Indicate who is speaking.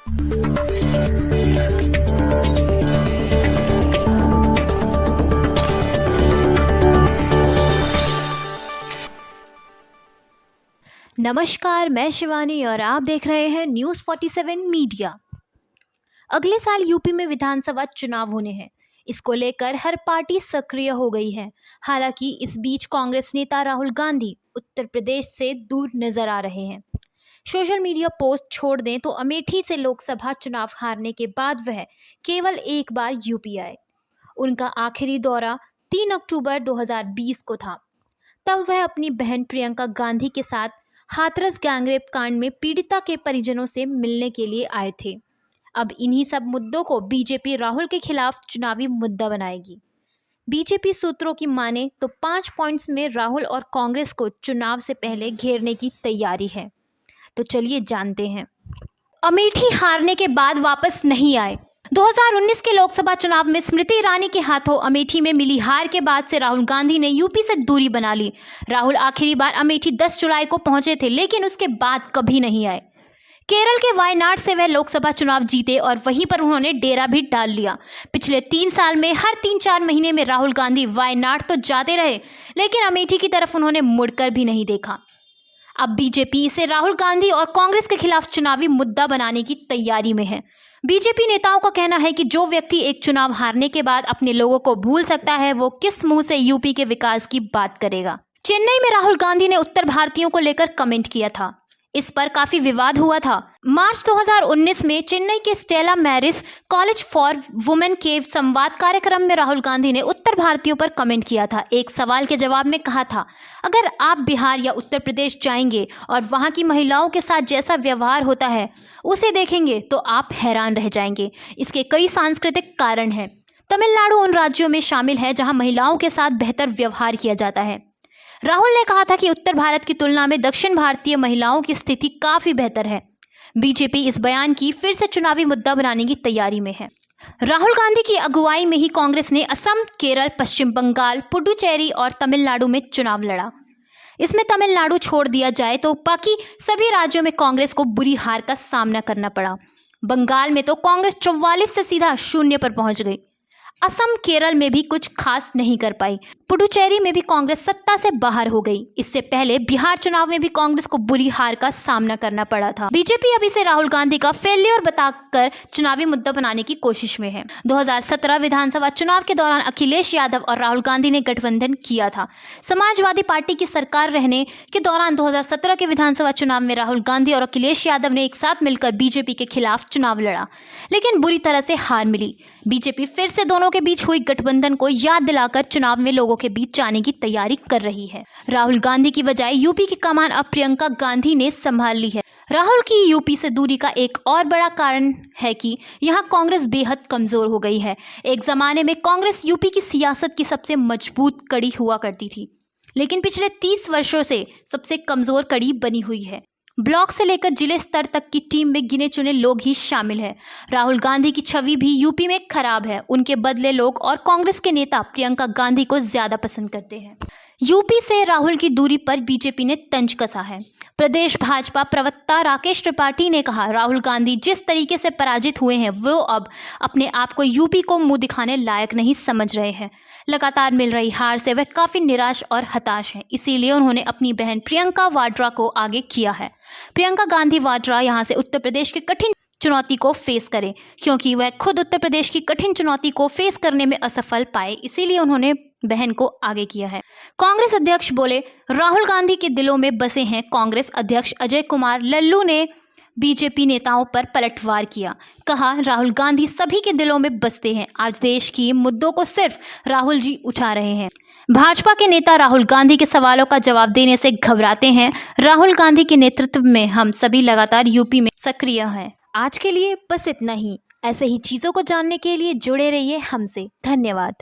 Speaker 1: नमस्कार, मैं शिवानी और आप देख रहे हैं न्यूज़ 47 मीडिया। अगले साल यूपी में विधानसभा चुनाव होने हैं। इसको लेकर हर पार्टी सक्रिय हो गई है। हालांकि इस बीच कांग्रेस नेता राहुल गांधी उत्तर प्रदेश से दूर नजर आ रहे हैं। सोशल मीडिया पोस्ट छोड़ दें तो अमेठी से लोकसभा चुनाव हारने के बाद वह केवल एक बार यूपी आए। उनका आखिरी दौरा 3 अक्टूबर 2020 को था। तब वह अपनी बहन प्रियंका गांधी के साथ हाथरस गैंगरेप कांड में पीड़िता के परिजनों से मिलने के लिए आए थे। अब इन्हीं सब मुद्दों को बीजेपी राहुल के खिलाफ चुनावी मुद्दा बनाएगी। बीजेपी सूत्रों की माने तो 5 पॉइंट्स में राहुल और कांग्रेस को चुनाव से पहले घेरने की तैयारी है। तो चलिए जानते हैं। अमेठी हारने के बाद वापस नहीं आए। 2019 के लोकसभा चुनाव में स्मृति ईरानी के हाथों अमेठी में मिली हार के बाद से राहुल गांधी ने यूपी से दूरी बना ली। राहुल आखिरी बार अमेठी 10 जुलाई को पहुंचे थे, लेकिन उसके बाद कभी नहीं आए। केरल के वायनाड से वह लोकसभा चुनाव जीते और वहीं पर उन्होंने डेरा भी डाल लिया। पिछले 3 साल में हर 3-4 महीने में राहुल गांधी वायनाड तो जाते रहे, लेकिन अमेठी की तरफ उन्होंने मुड़कर भी नहीं देखा। अब बीजेपी इसे राहुल गांधी और कांग्रेस के खिलाफ चुनावी मुद्दा बनाने की तैयारी में है। बीजेपी नेताओं का कहना है कि जो व्यक्ति एक चुनाव हारने के बाद अपने लोगों को भूल सकता है, वो किस मुंह से यूपी के विकास की बात करेगा। चेन्नई में राहुल गांधी ने उत्तर भारतीयों को लेकर कमेंट किया था। इस पर काफी विवाद हुआ था। मार्च 2019 में चेन्नई के स्टेला मैरिस कॉलेज फॉर वुमेन के संवाद कार्यक्रम में राहुल गांधी ने उत्तर भारतीयों पर कमेंट किया था। एक सवाल के जवाब में कहा था, अगर आप बिहार या उत्तर प्रदेश जाएंगे और वहां की महिलाओं के साथ जैसा व्यवहार होता है उसे देखेंगे तो आप हैरान रह जाएंगे। इसके कई सांस्कृतिक कारण हैं। तमिलनाडु उन राज्यों में शामिल है जहां महिलाओं के साथ बेहतर व्यवहार किया जाता है। राहुल ने कहा था कि उत्तर भारत की तुलना में दक्षिण भारतीय महिलाओं की स्थिति काफी बेहतर है। बीजेपी इस बयान की फिर से चुनावी मुद्दा बनाने की तैयारी में है। राहुल गांधी की अगुवाई में ही कांग्रेस ने असम, केरल, पश्चिम बंगाल, पुडुचेरी और तमिलनाडु में चुनाव लड़ा। इसमें तमिलनाडु छोड़ दिया जाए तो बाकी सभी राज्यों में कांग्रेस को बुरी हार का सामना करना पड़ा। बंगाल में तो कांग्रेस 44 से सीधा 0 पर पहुंच गई। असम, केरल में भी कुछ खास नहीं कर पाई। पुडुचेरी में भी कांग्रेस सत्ता से बाहर हो गई। इससे पहले बिहार चुनाव में भी कांग्रेस को बुरी हार का सामना करना पड़ा था। बीजेपी अब इसे राहुल गांधी का फेलियर बताकर चुनावी मुद्दा बनाने की कोशिश में है। 2017 विधानसभा चुनाव के दौरान अखिलेश यादव और राहुल गांधी ने गठबंधन किया था। समाजवादी पार्टी की सरकार रहने के दौरान 2017 के विधानसभा चुनाव में राहुल गांधी और अखिलेश यादव ने एक साथ मिलकर बीजेपी के खिलाफ चुनाव लड़ा, लेकिन बुरी तरह से हार मिली। बीजेपी फिर से दोनों के बीच हुई गठबंधन को याद दिलाकर चुनाव में लोगों के बीच जाने की तैयारी कर रही है। राहुल गांधी की बजाय यूपी की कमान अब प्रियंका गांधी ने संभाल ली है। राहुल की यूपी से दूरी का एक और बड़ा कारण है कि यहां कांग्रेस बेहद कमजोर हो गई है। एक जमाने में कांग्रेस यूपी की सियासत की सबसे मजबूत कड़ी हुआ करती थी, लेकिन पिछले 30 वर्षों से सबसे कमजोर कड़ी बनी हुई है। ब्लॉक से लेकर जिले स्तर तक की टीम में गिने चुने लोग ही शामिल हैं। राहुल गांधी की छवि भी यूपी में खराब है। उनके बदले लोग और कांग्रेस के नेता प्रियंका गांधी को ज्यादा पसंद करते हैं। यूपी से राहुल की दूरी पर बीजेपी ने तंज कसा है। प्रदेश भाजपा प्रवक्ता राकेश त्रिपाठी ने कहा, राहुल गांधी जिस तरीके से पराजित हुए हैं वो अब अपने आप को यूपी को मुंह दिखाने लायक नहीं समझ रहे हैं। लगातार मिल रही हार से वह काफी निराश और हताश हैं। इसीलिए उन्होंने अपनी बहन प्रियंका वाड्रा को आगे किया है। प्रियंका गांधी वाड्रा यहां से उत्तर प्रदेश की कठिन चुनौती को फेस करें, क्योंकि वह खुद उत्तर प्रदेश की कठिन चुनौती को फेस करने में असफल पाए, इसीलिए उन्होंने बहन को आगे किया है। कांग्रेस अध्यक्ष बोले, राहुल गांधी के दिलों में बसे हैं। कांग्रेस अध्यक्ष अजय कुमार लल्लू ने बीजेपी नेताओं पर पलटवार किया। कहा, राहुल गांधी सभी के दिलों में बसते हैं। आज देश की मुद्दों को सिर्फ राहुल जी उठा रहे हैं। भाजपा के नेता राहुल गांधी के सवालों का जवाब देने से घबराते हैं। राहुल गांधी के नेतृत्व में हम सभी लगातार यूपी में सक्रिय हैं। आज के लिए बस इतना ही। ऐसे ही चीज़ों को जानने के लिए जुड़े रहिए हमसे। धन्यवाद।